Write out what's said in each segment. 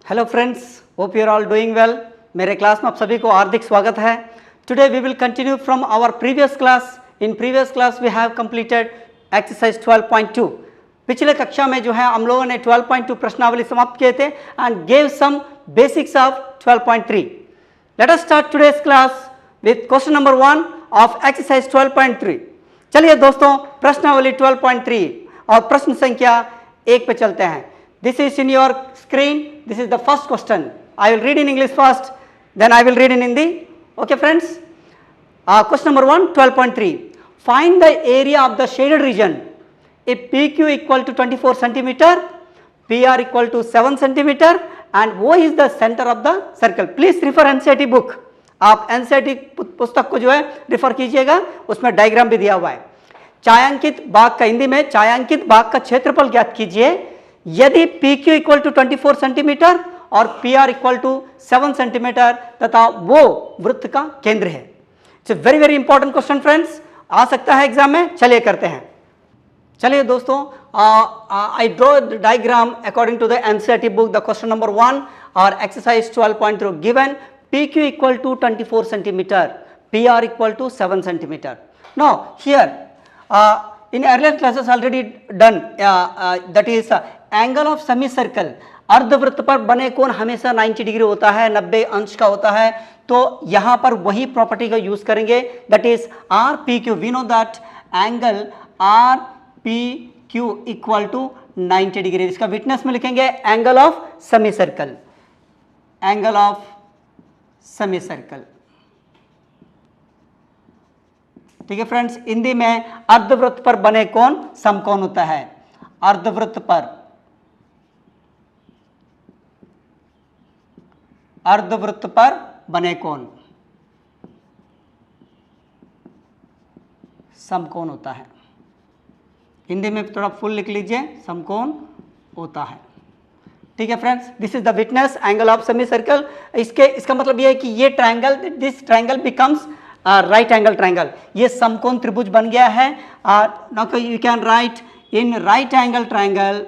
Hello friends, hope you are all doing well. मेरे class में आप सभी को हार्दिक स्वागत है। Today we will continue from our previous class. In previous class we have completed exercise 12.2। पिछले कक्षा में जो है हम लोगों ने 12.2 प्रश्नावली समाप्त किए थे and gave some basics of 12.3। Let us start today's class with question number 1 of exercise 12.3। चलिए दोस्तों, प्रश्नावली 12.3 और प्रश्न संख्या 1 पे चलते हैं। This is in your screen. This is the first question. I will read in English first, then I will read in Hindi. Okay, friends? Question number 1, 12.3. Find the area of the shaded region. If PQ equal to 24 centimeter, PR equal to 7 centimeter, and O is the center of the circle. Please refer NCERT book. आप NCERT पुस्तक को जो है refer कीजिएगा, उसमें diagram भी दिया हुआ है। छायांकित भाग का हिंदी में छायांकित भाग का क्षेत्रफल ज्ञात कीजिए यदि PQ इक्वल टू 24 सेंटीमीटर और PR इक्वल टू 7 सेंटीमीटर तथा वो वृत्त का केंद्र है। It's a very very important question friends, आ सकता है एग्जाम में। चलिए करते हैं। चलिए दोस्तों, I draw the diagram according to the NCERT book. The question number 1 और exercise 12.3 given PQ equal to 24 centimetre, PR equal to 7 centimetre. Now here in earlier classes already done, that is angle of semicircle। अर्धवृत्त पर बने कोण हमेशा 90 degree होता है, 90 अंश का होता है। तो यहां पर वही प्रॉपर्टी का यूज करेंगे, that is R P Q. We know that angle R P Q equal to 90 degree. इसका विटनेस में लिखेंगे angle of semi circle, angle of semi circle. ठीक है फ्रेंड्स, हिंदी में अर्धवृत्त पर बने कोण समकोण होता है। अर्धवृत्त पर बने कोण समकोण होता है। हिंदी में थोड़ा फुल लिख लीजिए, समकोण होता है। ठीक है friends, this is the witness angle of semi circle. इसका मतलब यह है कि ये triangle, this triangle becomes right angle triangle. ये समकोण त्रिभुज बन गया है। Now you can right in right angle triangle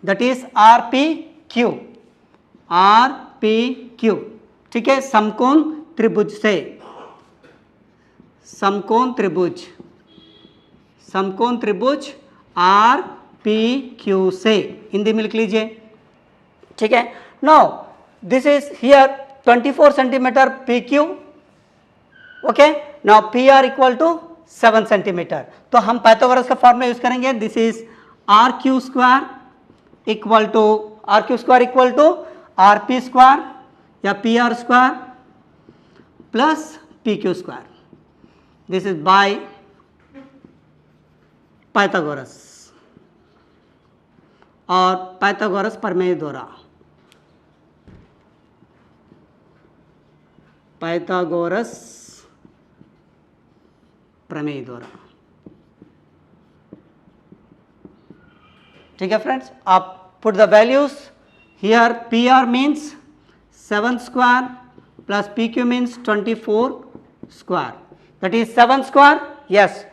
that is RPQ। ठीक है, समकोण त्रिभुज से, समकोण त्रिभुज RPQ से हिंदी में लिख लीजिए। ठीक है, now this is here 24 centimetre PQ। Okay, now PR equal to 7 centimetre. तो हम पाइथागोरस का फॉर्मूला यूज करेंगे। This is RQ square equal to RP square या PR square plus PQ square. This is by Pythagoras और Pythagoras प्रमेय द्वारा। Pythagoras प्रमेय द्वारा। ठीक है फ्रेंड्स, आप put the values here. PR means 7 square plus PQ means 24 square, that is 7 square, yes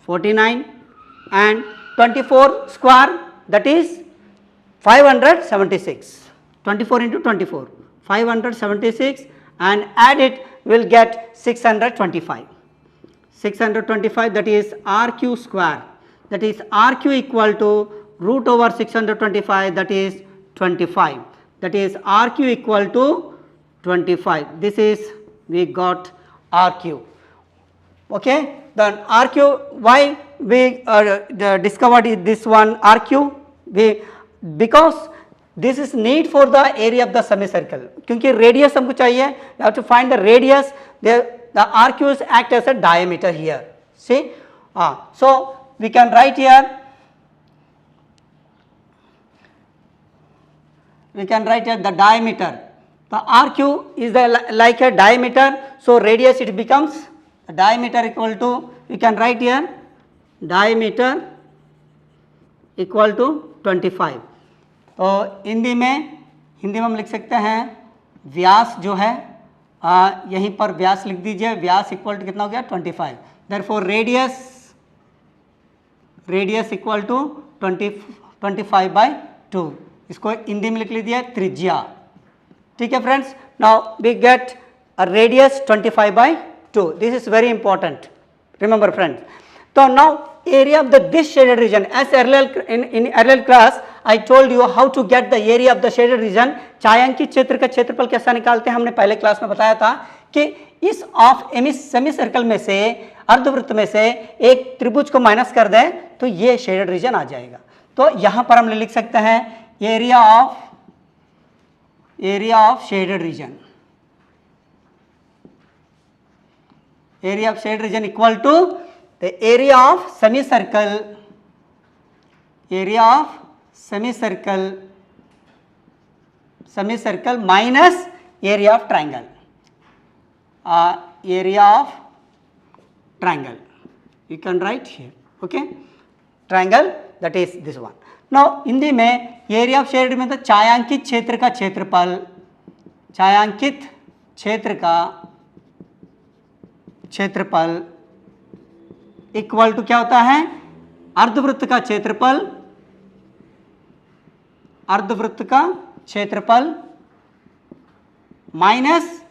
49, and 24 square that is 576। 24 into 24, 576, and add it, will get 625, that is RQ square, that is RQ equal to root over 625, that is 25, that is RQ equal to 25. This is, we got RQ. Okay, then RQ, why we discovered this one RQ? Because this is need for the area of the semicircle, क्योंकि radius हमको चाहिए। you have to find the radius, the RQs act as a diameter here, see। So we can write here, the diameter. The RQ is like a diameter, so radius it becomes diameter equal to, you can write here diameter equal to 25। तो हिंदी में हम लिख सकते हैं व्यास जो है, यहीं पर व्यास लिख दीजिए। व्यास इक्वल टू कितना हो गया, 25। Therefore radius equal to 25 by 2, इसको हिंदी में लिख लीजिए त्रिज्या। ठीक है friends, now we get a radius 25/2. This is very important, remember friends. So now area of this shaded region, as earlier in earlier class I told you how to get the area of the shaded region. छायांकित क्षेत्र का क्षेत्रफल कैसा निकालते हैं, हमने पहले class में बताया था कि इस ऑफ सेमी सर्कल में से, अर्धवृत्त में से एक त्रिभुज को माइनस कर दें तो ये शेडेड रीजन आ जाएगा। तो यहां पर हम लिख सकते हैं area of shaded region, area of shaded region equal to the area of semicircle, area of semicircle minus area of triangle, area of triangle you can write here, okay, triangle that is this one. now Hindi में area of shaded में तो छायांकित क्षेत्र का क्षेत्रफल, छायांकित क्षेत्र का क्षेत्रफल इक्वल टू क्या होता है, अर्धवृत्त का क्षेत्रफल, अर्धवृत्त का क्षेत्रफल माइनस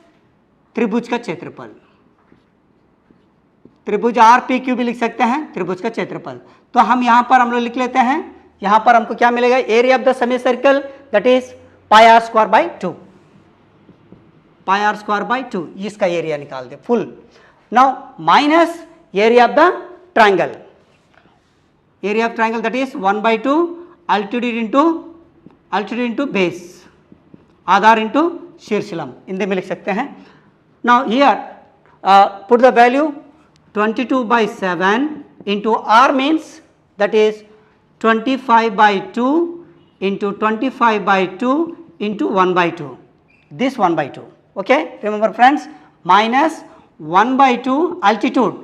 त्रिभुज का क्षेत्रफल, त्रिभुज RPQ भी लिख सकते हैं, त्रिभुज का क्षेत्रफल। तो हम यहां पर हम लोग लिख लेते हैं, यहां पर हमको क्या मिलेगा, area of the semi circle that is pi R square by 2, pi R square by 2, इसका एरिया निकाल दे फुल। Now minus area of the triangle, area of triangle that is 1/2 altitude into base, Aadhaar into शीर्षलंब, Hindi में लिख सकते हैं। Now here put the value 22/7 into r means that is 25/2 into 25/2 into 1/2, this 1/2, okay, remember friends, minus 1/2 altitude,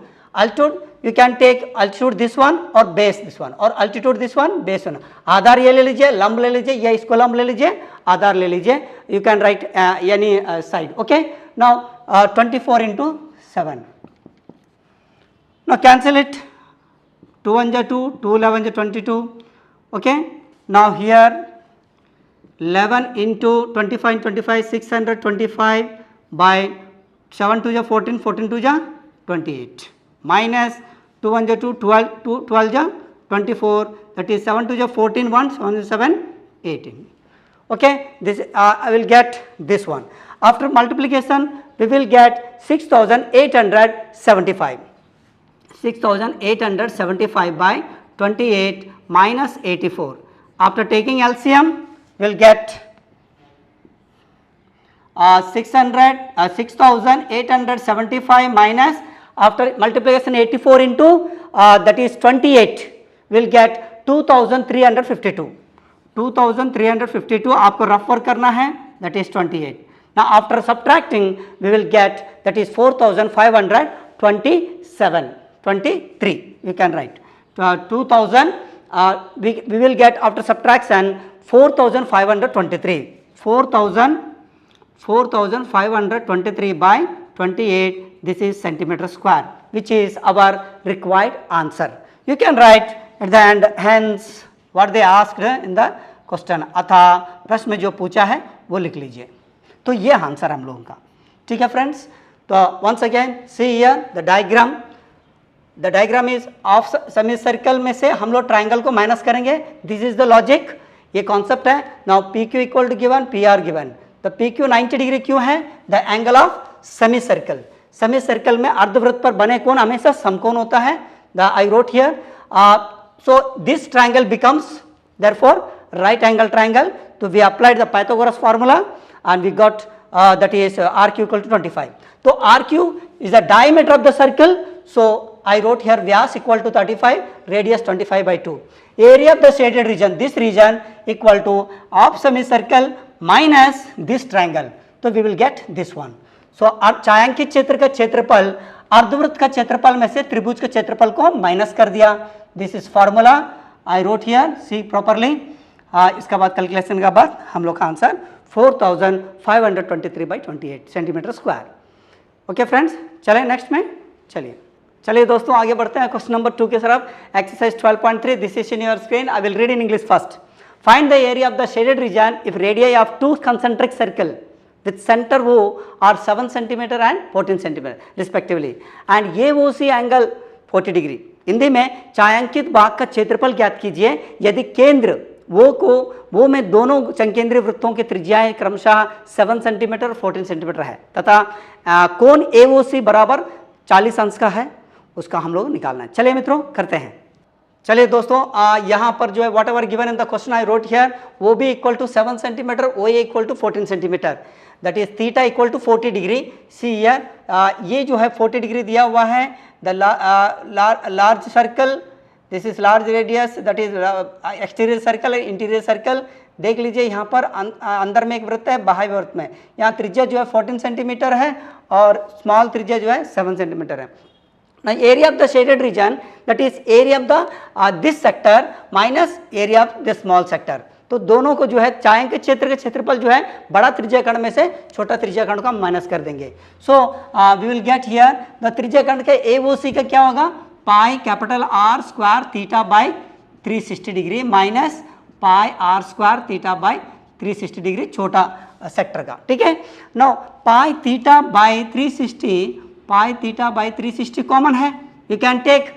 you can take altitude this one और base this one, और altitude this one, base one, आधार ये ले लीजिए, लंब ले लीजिए, या इसको लंब ले लीजिए, आधार ले लीजिए, you can write any side, okay. now 24 into 7, now cancel it, 2 1 ja 2, 2 11 ja 22, okay. now here 11 into 25 into 25 625 by 7 2 ja 14, 14 2 ja 28, minus 2 1 ja 2, 12 ja 24, that is 7 2 ja 14, 1 7 7 18, okay. This I will get this one. After multiplication we will get 6875, 6875 by 28 minus 84. After taking LCM we will get 6875 minus, after multiplication 84 into that is 28 will get 2352, 2352 आपको rough work करना है, that is 28. now after subtracting we will get that is 4523, you can write 2000 we will get after subtraction 4523, 4523 by 28, this is centimeter square, which is our required answer. You can write at the end, hence what they asked in the question, अथा प्रश्न में जो पूछा है वो लिख लीजिए। तो ये आंसर हम लोगों का, ठीक है फ्रेंड्स। तो once again see here the diagram, the diagram is of semi circle में से हम लोग ट्राइंगल को माइनस करेंगे, this is the logic, ये कॉन्सेप्ट है। now PQ equal to given, PR given, तो PQ 90 डिग्री क्यों है, the angle of semi circle, semi circle में अर्धवृत्त पर बने कोण हमेशा समकोण होता है, the I wrote here, so this triangle becomes therefore right angle triangle, तो we applied the Pythagoras formula and we got that is RQ equal to 25. So RQ is the diameter of the circle, so I wrote here Vyas equal to 35, radius 25/2. Area of the shaded region, this region equal to of semicircle minus this triangle, so we will get this one. So छायांकित क्षेत्र का क्षेत्रफल अर्धवृत्त का क्षेत्रफल में से त्रिभुज के क्षेत्रफल को माइनस कर दिया, this is formula I wrote here, see properly. इसका बाद कैलकुलेशन का बाद हम लोग का answer 4523/28 centimetre square. Okay friends, चलें नेक्स्ट में, चलिए दोस्तों आगे बढ़ते हैं क्वेश्चन नंबर 2 के तरफ। Exercise 12.3, this is in your screen, I will read in English first. Find the area of the shaded region if radii of two concentric circle with center O are 7 cm and 14 cm respectively and AOC angle 40 degree. Hindi में छायांकित भाग का क्षेत्रफल ज्ञात कीजिए यदि केंद्र वो में दोनों संकेंद्रीय वृत्तों की त्रिज्याएं क्रमशः 7 सेंटीमीटर 14 सेंटीमीटर है तथा कोण AOC बराबर 40 अंश का है, उसका हम लोग निकालना है। चलिए मित्रों करते हैं। चलिए दोस्तों यहाँ पर जो है whatever given in the question I wrote here वो भी equal to 7 centimetre, O A equal to 14 centimetre, that is theta equal to 40 degree. See here ये जो है 40 डिग्री दिया हुआ है। The large circle, this is large radius, that is exterior circle and interior circle. देख लीजिए यहाँ पर अंदर में एक वृत्त है, बाह्य वृत्त में यहाँ त्रिज्या जो है 14 सेंटीमीटर है और स्मॉल त्रिज्या जो है 7 सेंटीमीटर है। Now area of the shaded region, that is area of the this sector minus area of the small sector। तो दोनों को जो है छायांकित क्षेत्र के क्षेत्रफल जो है बड़ा त्रिज्या खंड में से छोटा त्रिज्या खंड का माइनस कर देंगे। So we will get here the त्रिज्या खंड के AOC का क्या होगा, pi capital R square theta by 360 degree minus pi R square theta by 360 degree छोटा सेक्टर का। ठीक है, now pi theta by 360, pi theta by 360 common है, you can take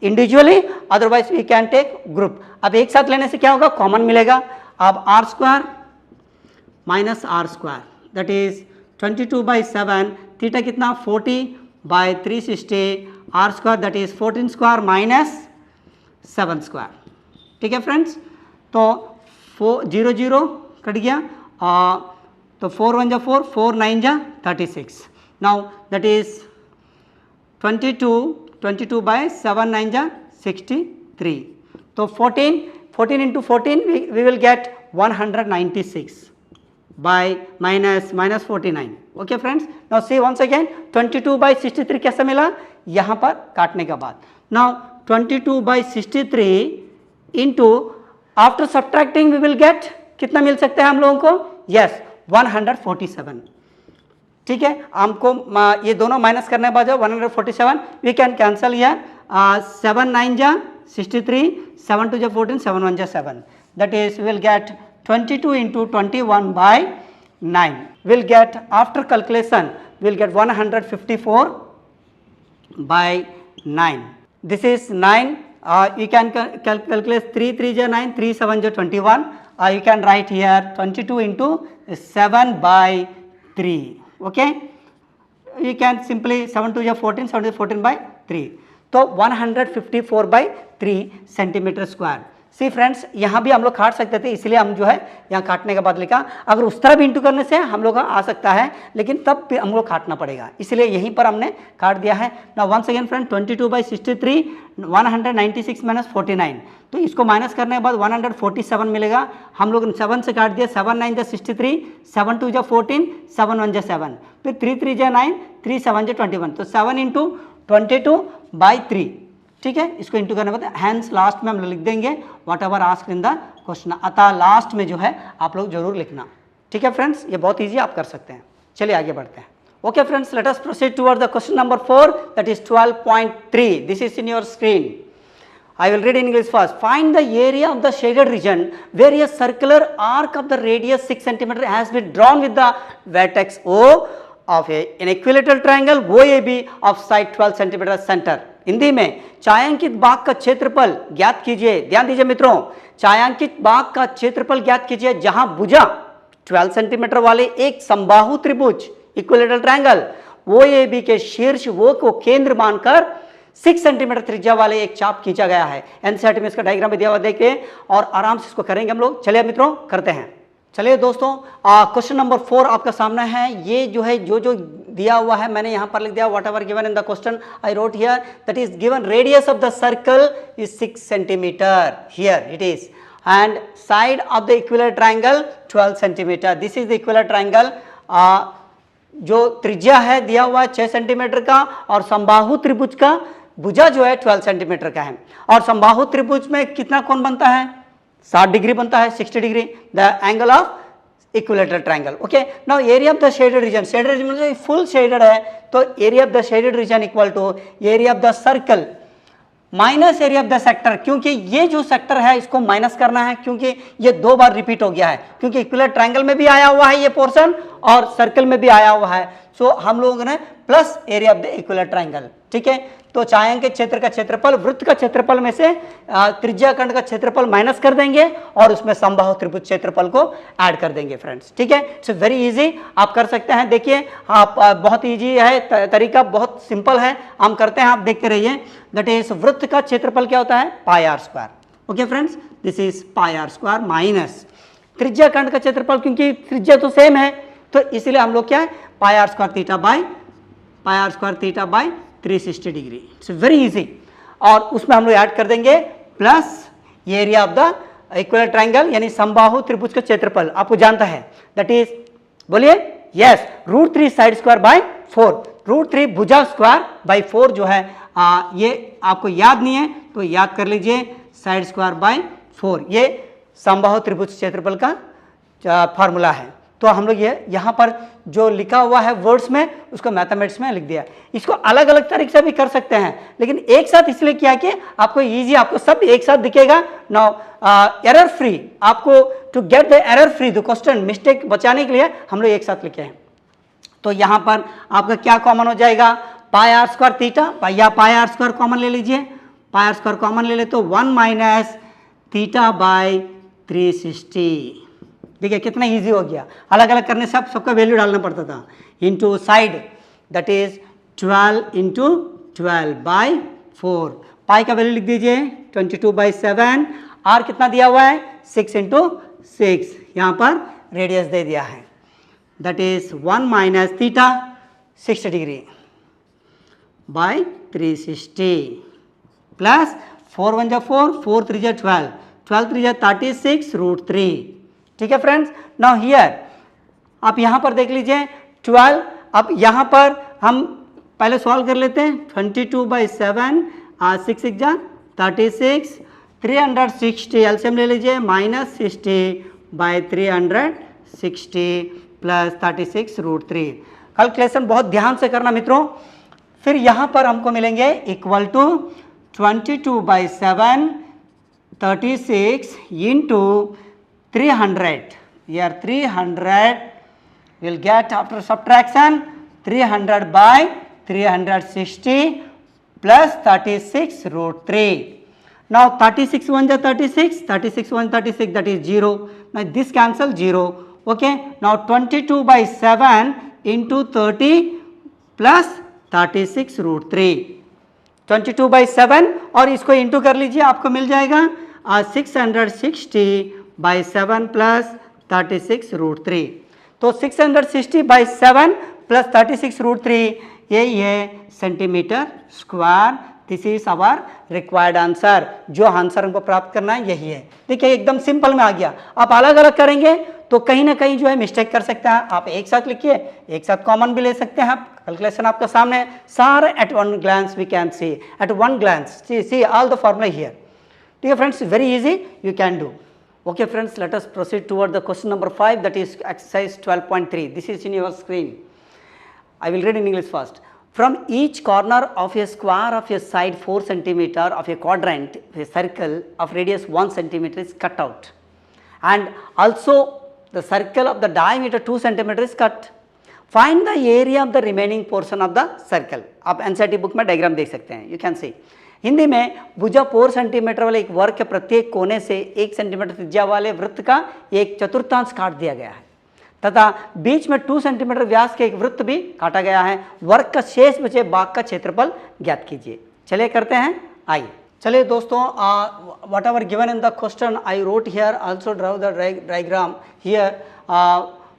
individually otherwise you can take group. अब एक साथ लेने से क्या होगा, कॉमन मिलेगा। अब R square minus R square that is 22/7, theta कितना 40 by 360, R square that is 14 square minus 7 square. ठीक है फ्रेंड्स, तो 0 0 कट गया, तो 4 1 जा 4, 4 9 जा 36। Now that is 22 by 7 9 जा 63। तो 14 into 14 we will get 196 by minus 49। okay friends, now see once again 22 by 63 कैसे मिला, यहाँ पर काटने के बाद। now 22 by 63 into after subtracting we will get कितना मिल सकता है हम लोगों को, yes 147। ठीक है, हमको ये दोनों माइनस करने के बाद 147 वी कैन कैंसल हियर। 7 9 जा 63, 7 2 जा 14, 7 1 जा 7, that is will get 22 into 21 by 9, will get after calculation will get 154 by 9। This is 9, you can calculate 3 3 जा 9, 3 7 जा 21, you can write here 22 into 7 by 3। okay, you can simply 7 2 14, 7 14 by 3, तो 154 by 3 centimetre square. See friends, यहाँ भी हम लोग काट सकते थे, इसलिए हम जो है यहाँ काटने के बाद लिखा। अगर उस तरह भी इंटू करने से हम लोग का आ सकता है, लेकिन तब भी हम लोग काटना पड़ेगा, इसलिए यहीं पर हमने काट दिया है। Now once again friend 22 by 63 196 minus 49, तो इसको माइनस करने के बाद 147 मिलेगा। हम लोग 7 से काट दिया, 7 9 जा 63, 7 2 जा 14, 7 1 जा 7, फिर 3 3 जा 9, 3 7 जा 21, तो 7 into 22 by 3। ठीक है, इसको इंटू करने के बाद हैंस लास्ट में हम लिख देंगे what ever asked in the question, अतः लास्ट में जो है आप लोग जरूर लिखना। ठीक है फ्रेंड्स, ये बहुत इजी आप कर सकते हैं। चलिए आगे बढ़ते हैं। Okay friends, let us proceed toward the question number 4, that is 12.3। This is in your screen. I will read in English first. Find the area of the shaded region where a circular arc of the radius 6 cm has been drawn with the vertex O of an equilateral triangle OAB of side 12 cm center। Hindi में छायांकित भाग का क्षेत्रफल ज्ञात कीजिए। ध्यान दीजिए मित्रों, छायांकित भाग का क्षेत्रफल ज्ञात कीजिए जहां भुजा 12 सेंटीमीटर वाले एक समबाहु त्रिभुज इक्विलेटरल ट्रायंगल OAB के शीर्ष वो को केंद्र मानकर 6 सेंटीमीटर त्रिज्या वाले एक चाप खींचा गया है। एनसीईआरटी में इसका डायग्राम भी दिया हुआ देखिए और आराम से इसको करेंगे हम लोग। चलिए मित्रों करते हैं। चलिए दोस्तों, क्वेश्चन नंबर 4 आपका सामने है। ये जो है जो दिया हुआ है मैंने यहाँ पर लिख दिया, what ever given in the question I wrote here, that is given radius of the circle is 6 centimetre, here it is, and side of the equilateral triangle 12 centimetre. This is the equilateral triangle. जो त्रिज्या है दिया हुआ है 6 centimetre का और समबाहु त्रिभुज का भुजा जो है 12 सेंटीमीटर का है। और समबाहु त्रिभुज में कितना कोण बनता है, 60 डिग्री बनता है, 60 degree, the angle of equilateral triangle. Okay, now area of the shaded region, shaded region मतलब फुल शेडेड है, तो area of the shaded region equal to area of the circle minus area of the sector, क्योंकि ये जो sector है इसको minus करना है, क्योंकि ये 2 बार रिपीट हो गया है, क्योंकि इक्विलर ट्रायंगल में भी आया हुआ है ये पोर्शन और सर्कल में भी आया हुआ है। सो हम लोगों ने plus area of the equilateral triangle, ठीक है। तो छायांकित क्षेत्र का क्षेत्रफल, वृत्त का क्षेत्रफल में से त्रिज्याखंड का क्षेत्रफल माइनस कर देंगे और उसमें समबाहु त्रिभुज क्षेत्रफल को ऐड कर देंगे फ्रेंड्स, ठीक है। इट्स वेरी इजी, आप कर सकते हैं। देखिए आप बहुत इजी है तरीका, बहुत सिंपल है, हम करते हैं, आप देखते रहिए। दैट इज वृत्त का क्षेत्रफल क्या होता है, pi R square. Okay friends, this is pi R square minus त्रिज्याखंड का क्षेत्रफल, क्योंकि त्रिज्या तो सेम है तो इसलिए हम लोग क्या है, pi R square theta by 360 degree. It's very easy. और उसमें हम लोग ऐड कर देंगे plus area of the equilateral triangle, यानी समबाहु त्रिभुज का क्षेत्रफल आपको जानता है, दैट इज, बोलिए, यस, √3 साइड स्क्वायर बाय 4, √3 भुजा स्क्वायर बाय 4 जो है ये आपको याद नहीं है तो याद कर लीजिए, साइड स्क्वायर बाय 4 ये समबाहु त्रिभुज क्षेत्रफल का फॉर्मूला है। तो हम लोग ये यहाँ पर जो लिखा हुआ है वर्ड्स में उसको मैथमेटिक्स में लिख दिया। इसको अलग अलग तरीके से भी कर सकते हैं, लेकिन एक साथ इसलिए किया कि आपको इजी, आपको सब एक साथ दिखेगा। नाउ एरर फ्री, आपको to get the error free the question, mistake बचाने के लिए हम लोग एक साथ लिखे हैं। तो यहाँ पर आपका क्या कॉमन हो जाएगा, पाई आर स्क्वायर थीटा, या पाई आर स्क्वायर कॉमन ले लीजिए, पाई आर स्क्वायर कॉमन ले ले तो 1 माइनस थीटा बाय 360। देखिए कितना इजी हो गया, अलग अलग करने से सबका वैल्यू डालना पड़ता था। Into side, that is 12 into 12 by 4, pi का वैल्यू लिख दीजिए 22/7, आर कितना दिया हुआ है 6 इंटू 6, यहाँ पर रेडियस दे दिया है, that is 1 minus theta 60 degree by 360 plus 4 1 जा 4, 4 3 जा 12, 12 3 जा 36 √3। ठीक है फ्रेंड्स, नाउ हियर आप यहाँ पर देख लीजिए 12, अब यहाँ पर हम पहले सॉल्व कर लेते हैं। 22/7, 6 6 जा 36, 360 एलसीएम ले लीजिए, माइनस 60/360 प्लस 36 √3। कैलकुलेशन बहुत ध्यान से करना मित्रों। फिर यहाँ पर हमको मिलेंगे equal to 22/7 36 into 300, here 300 will get after subtraction 300 by 360 plus 36 √3. Now 36 1 ja 36, 36 1 36, that is 0. Now this cancel 0. Okay. Now 22/7 into 30 plus 36 √3. 22/7 और इसको इंटू कर लीजिए, आपको मिल जाएगा 660/7 प्लस 36 √3। तो 660/7 प्लस 36 √3 यही है centimetre square. This is our required answer, जो आंसर हमको प्राप्त करना है यही है। देखिए एकदम सिंपल में आ गया। आप अलग अलग करेंगे तो कहीं ना कहीं जो है मिस्टेक कर सकते हैं। आप एक साथ लिखिए, एक साथ कॉमन भी ले सकते हैं। कैलकुलेशन आपका सामने है, सारा at one glance we can see, at one glance see all the formula here. ठीक है friends, very easy, you can do. Okay friends, let us proceed toward the question number 5, that is exercise 12.3. This is in your screen. I will read in English first. From each corner of a square of a side 4 cm of a quadrant, a circle of radius 1 cm is cut out, and also the circle of the diameter 2 cm is cut. Find the area of the remaining portion of the circle. आप NCERT book में diagram देख सकते हैं, you can see. Hindi में भुजा 4 centimetre वाले एक वर्ग के प्रत्येक कोने से 1 सेंटीमीटर त्रिज्या वाले वृत्त का एक चतुर्थांश काट दिया गया है तथा बीच में 2 सेंटीमीटर व्यास के एक वृत्त भी काटा गया है। वर्ग का शेष बचे भाग का क्षेत्रफल ज्ञात कीजिए। चलिए करते हैं, आइए। चलिए दोस्तों, what ever given in the question I wrote here, also draw the diagram here.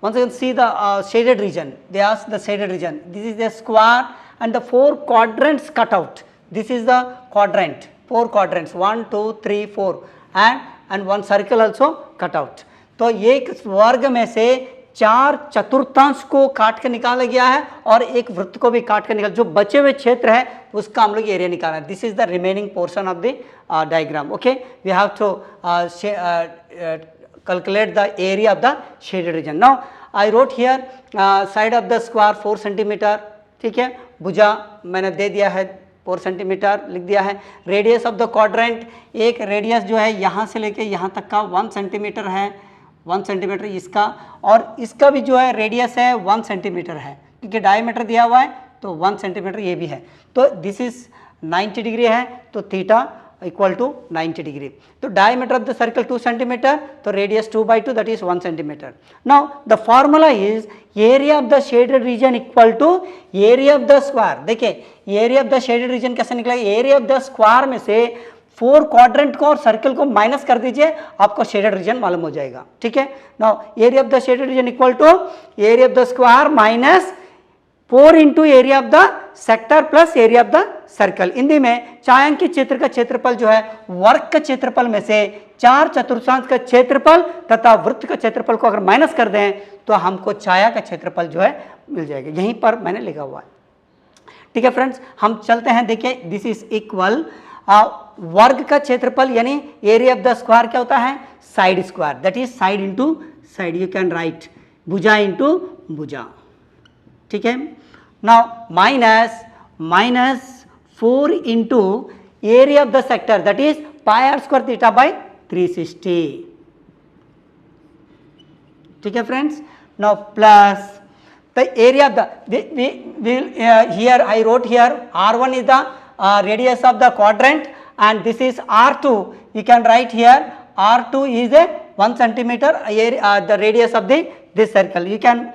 once again see the shaded region. They ask the shaded region. This is the square and the 4 quadrants cut out. This is the quadrant, 4 quadrants, 1 2 3 4 and one circle also cut out. तो एक वर्ग में से 4 चतुर्थांश को काट कर निकाला गया है और एक वृत्त को भी काट कर निकाल, जो बचे हुए क्षेत्र है उसका हम लोग एरिया निकालना है। This is the remaining portion of the diagram. Okay, we have to calculate the area of the shaded region. Now I wrote here side of the square 4 cm, ठीक है। भुजा मैंने दे दिया है 4 सेंटीमीटर लिख दिया है। रेडियस ऑफ द क्वाड्रेंट, एक रेडियस जो है यहाँ से लेके यहाँ तक का 1 सेंटीमीटर है, 1 सेंटीमीटर इसका, और इसका भी जो है रेडियस है 1 सेंटीमीटर है, क्योंकि डायमीटर दिया हुआ है तो 1 सेंटीमीटर ये भी है। तो दिस इज 90 डिग्री है, तो थीटा इक्वल टू 90 डिग्री। तो diameter of the circle 2 centimetre, तो radius 2/2 that is 1 centimetre. Now the formula is area of the shaded region equal to area of the square. देखिए area of the shaded region कैसे निकला, area of the square में से 4 quadrant को और circle को minus कर दीजिए, आपको शेडेड रीजन मालूम हो जाएगा। ठीक है, now area of the shaded region equal to area of the square minus 4 into area of the sector plus area of the circle. Hindi में छायांकित क्षेत्र का क्षेत्रफल जो है वर्ग का क्षेत्रफल में से 4 चतुर्थांश का क्षेत्रफल तथा वृत्त का क्षेत्रफल को अगर माइनस कर दें तो हमको छाया का क्षेत्रफल जो है मिल जाएगा। यहीं पर मैंने लिखा हुआ है। ठीक है फ्रेंड्स, हम चलते हैं। देखिए दिस इज इक्वल वर्ग का क्षेत्रफल यानी एरिया ऑफ द स्क्वायर क्या होता है, side square, that is side into side, you can write भुजा इंटू भुजा। ठीक है, now minus 4 into area of the sector that is pi R square theta by 360। ठीक है friends, now plus the area of the here I wrote here R1 is the radius of the quadrant and this is R2. You can write here R2 is a 1 centimeter the radius of this circle. You can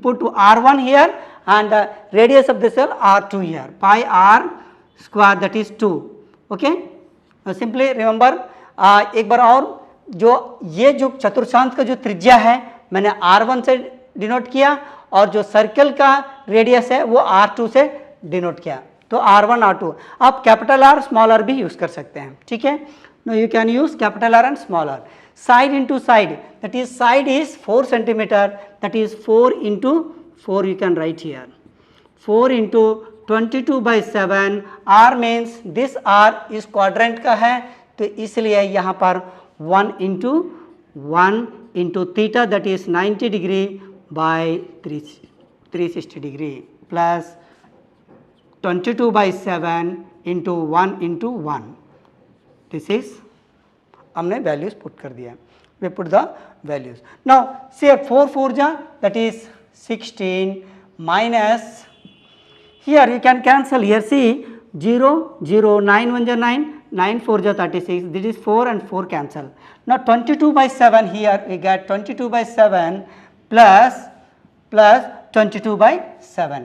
put R1 here and the radius of this circle R2 here, pi R square that is 2. Okay, simply remember एक बार और, जो ये जो चतुर्थांश का जो त्रिज्या है मैंने R1 से डिनोट किया और जो सर्कल का रेडियस है वो R2 से डिनोट किया, तो R1 R2। आप कैपिटल R स्मॉल r भी यूज कर सकते हैं। ठीक है, no you can use capital R and small r। Side into side that is side is 4 centimetre, that is 4 into 4, you can write here 4 into 22/7। R means this R इस quadrant का है, तो इसलिए यहाँ पर 1 into theta that is 90 degree by 360 degree plus 22/7 into 1 into 1। This is हमने values put कर दिया, we put the values. Now से 4 4 जा that is 16 minus here you can cancel here, see 0 0 9 1 ja 9 9 4 ja 36, this is 4 and 4 cancel. Now 22/7 here we get 22/7 plus 22/7.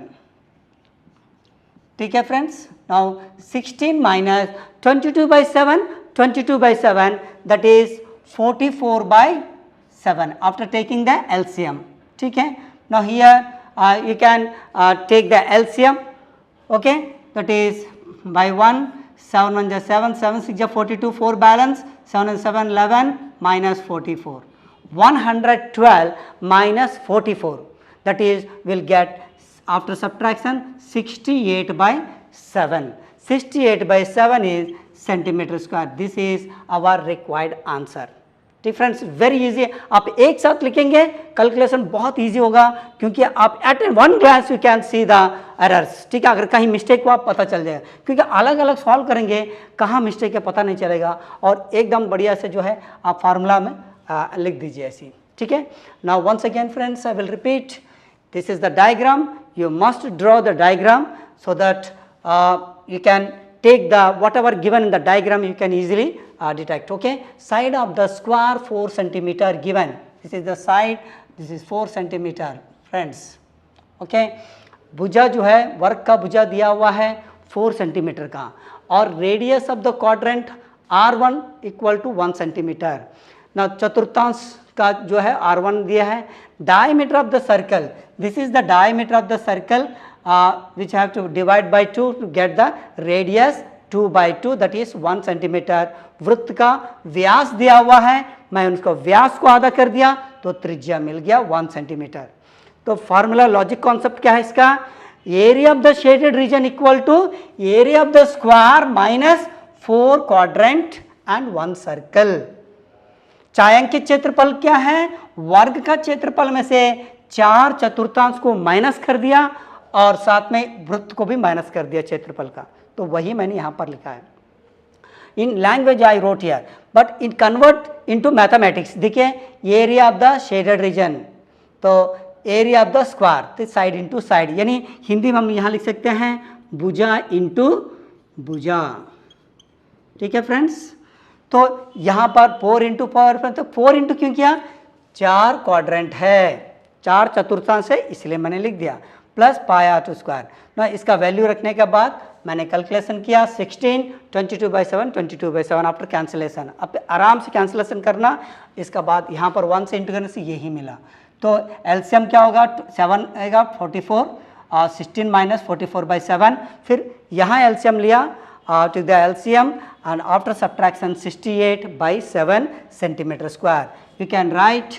ठीक है friends, now 16 minus 22/7 that is 44/7 after taking the LCM. ठीक है, now here you can take the LCM. Okay, that is by 1 7 1 ja 7 7 6 ja 42, 4 balance 7 and 7 11 minus 44, 112 minus 44, that is will get after subtraction 68/7. 68/7 is centimeter square. This is our required answer. Friends very easy, आप एक साथ लिखेंगे calculation बहुत easy होगा, क्योंकि आप at one glance you can see the errors. ठीक है, अगर कहीं मिस्टेक को आप पता चल जाएगा, क्योंकि अलग अलग सॉल्व करेंगे कहाँ मिस्टेक है पता नहीं चलेगा, और एकदम बढ़िया से जो है आप फार्मूला में लिख दीजिए ऐसी। ठीक है, now once again friends I will repeat, this is the diagram, you must draw the diagram so that you can take the whatever given in the diagram you can easily detect. Okay, side of the square 4 centimeter given, this is the side, this is 4 centimeter friends. Okay, भुजा जो है वर्ग का भुजा दिया हुआ है 4 centimetre का, और radius of the quadrant R1 equal to 1 centimetre. ना चतुर्थांश का जो है R1 दिया है। Diameter of the circle, this is the diameter of the circle which have to divide by 2 to get the radius 2/2 that is 1 centimeter. वृत्त का व्यास दिया हुआ है, मैं उसको व्यास को आधा कर दिया तो त्रिज्या मिल गया 1 सेंटीमीटर। तो फार्मूला लॉजिक कॉन्सेप्ट क्या है इसका, area of the shaded region equal to area of the square minus 4 quadrant and 1 circle. छायांकित क्षेत्रफल क्या है, वर्ग का क्षेत्रफल में से 4 चतुर्थांश को माइनस कर दिया और साथ में वृत्त को भी माइनस कर दिया क्षेत्रफल का, तो वही मैंने यहाँ पर लिखा है। In language I wrote here, but in convert into mathematics. देखिए area of the shaded region, तो एरिया ऑफ द स्क्वायर, तो साइड इंटू साइड, यानी हिंदी में हम यहाँ लिख सकते हैं भुजा इंटू भुजा। ठीक है फ्रेंड्स, तो यहाँ पर 4 इंटू पावर, तो 4 इंटू क्यों किया, 4 क्वाड्रेंट है, 4 चतुर्थांश है, इसलिए मैंने लिख दिया, प्लस पाया टू स्क्वायर ना। इसका वैल्यू रखने के बाद मैंने कैलकुलेशन किया 16, 22/7, 22/7 आफ्टर कैंसिलेशन। अब आराम से कैंसिलेशन करना, इसका बाद यहाँ पर 1 से इंटू करने से यही मिला। तो एलसीएम क्या होगा, 7 आएगा 44 और 16 माइनस 44/7। फिर यहाँ एलसीएम लिया, to the LCM and after subtraction 68/7 centimeter square. You can write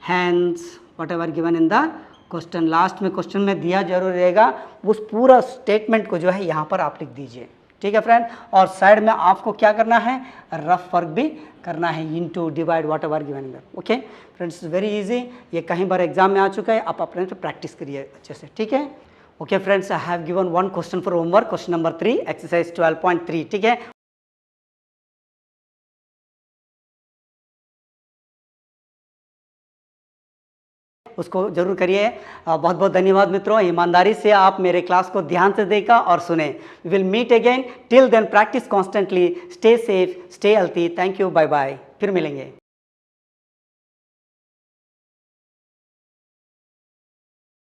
hence whatever given in the question. Last में क्वेश्चन में दिया जरूर रहेगा, उस पूरा स्टेटमेंट को जो है यहाँ पर आप लिख दीजिए। ठीक है फ्रेंड, और साइड में आपको क्या करना है, रफ वर्क भी करना है, into divide what ever given. Okay friends, very easy, ये कहीं बार एग्जाम में आ चुका है, आप अपने प्रैक्टिस करिए अच्छे से। ठीक है, okay friends, I have given 1 question for homework, question number 3 exercise 12.3। ठीक है, उसको जरूर करिए। बहुत बहुत धन्यवाद मित्रों, ईमानदारी से आप मेरे क्लास को ध्यान से देखा और सुने। We will meet again, till then practice constantly, stay safe, stay healthy. Thank you, bye bye, फिर मिलेंगे।